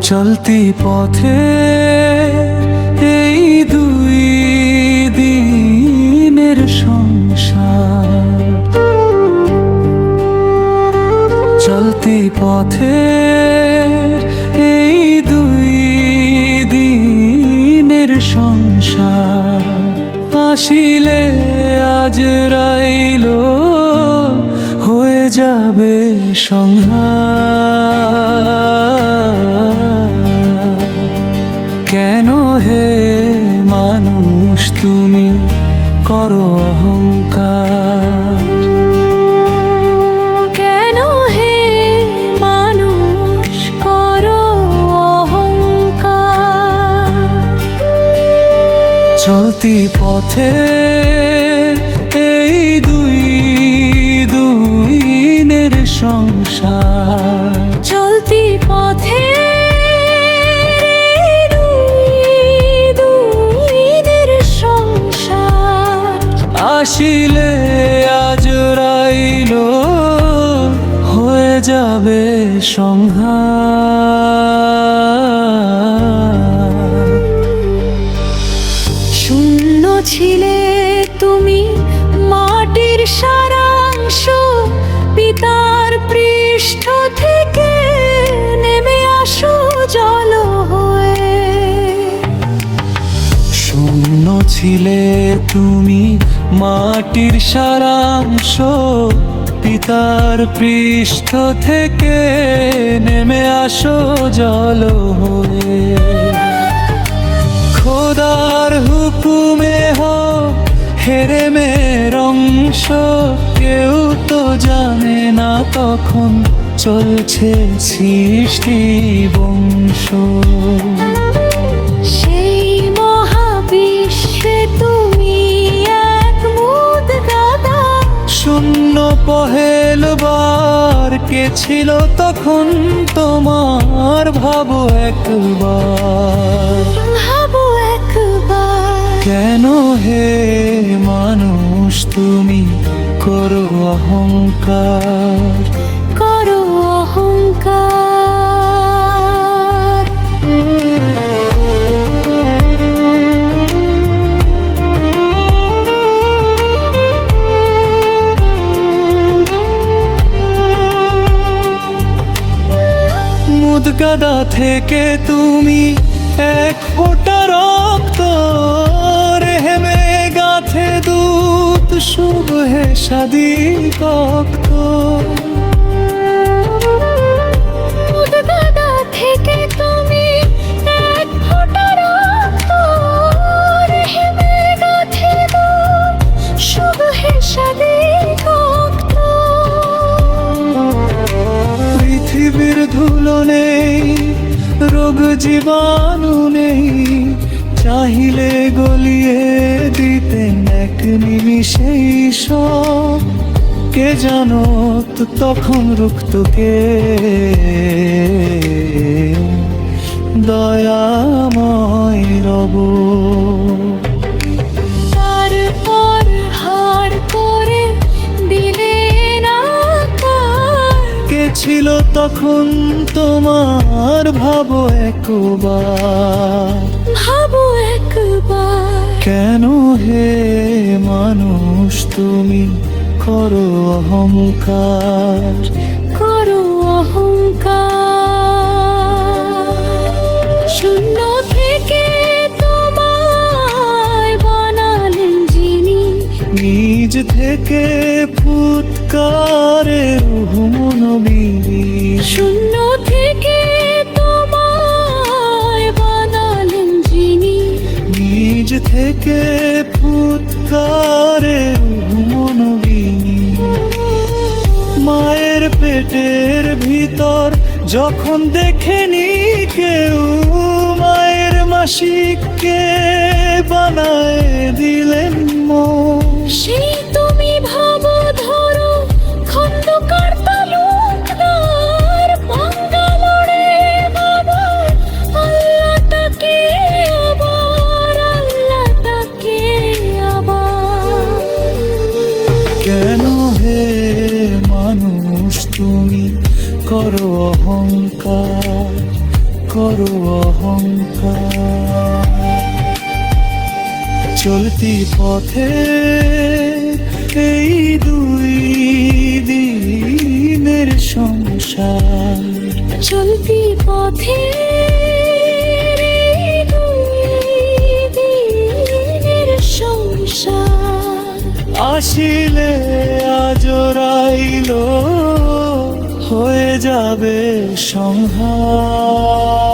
চলতি পথে এই দুই দিনের সংসার, চলতি পথে এই দুই দিনের সংসার, আসিলে আজ রাইল হয়ে যাবে সংহার। কেন হে মানুষ তুমি করো অহংকার? কেন হে মানুষ করো অহংকার? চলতি পথে এই দুই দিনের সংসার, চলতি পথে আসিলে আজ রাইল হয়ে যাবে সংহার। শূন্য ছিলে তুমি মাটির সারাংশ, পিতার পৃষ্ঠ থেকে নেমে আসো জল হয়ে। শূন্য ছিলে তুমি মাটির সারাংশ, পিতার পৃষ্ঠ থেকে নেমে আসো জল হয়ে। খোদার হুকুমে হোক হেরেমের অংশ, কেউ তো জানে না তখন চলছে সৃষ্টি বংশ। সেই মহাবিশ্বে তুমি এক মুদ গাদা, শূন্য পহেলবার কে ছিল তখন তোমার? ভাবো একবার, ভাবো একবার। কেন হে মানুষ তুমি করো অহংকার? করো অহংকার। মুদগাদা থেকে তুমি এক ফোঁটা রক্ত, রেহেমে গাথে দূত শুভ হে শাদী কক্ত। মুদগাদা থেকে তুমি এক ফোঁটা রক্ত, রেহেমে গাথে দূত শুভ হে শাদী কক্ত। পৃথিবীর ধুলো নেই, রোগ জীবাণু নেই, চাহিলে গলিয়ে দিতেন এক নিমিষেই সব। কে জানো তো তখন রুখত কে? দয়াময় রব। তারপর হাড় করে দিলে না কার? কে ছিল তখন তোমার? ভাবো একবার, ভাবো একবার। কেন হে মানুষ তুমি করো অহংকার? করো অহংকার। শূন্য থেকে তোমায় বানালেন যিনি, নিজ থেকে ফুৎকারে রূহ মনোবীর। শূন্য থেকে তোমায় বানালেন যিনি, নিজ থেকে ফুৎকারে রূহ মনোবীর। মায়ের পেটের ভিতর যখন দেখেনি কেউ, মায়ের মাসিককে বানায় দিলেন মন। সেই তুমি ভাবো ধরো খন্দকার তালুকদার, বাঙ্গালোরে বাবা আল্লাহ তাকে আবার, আল্লাহ চলতি পথে এই দুই দিনের সংসার। চলতি পথে দিনের সংসার। আসিলে আজরাইল হয়ে যাবে সংহার।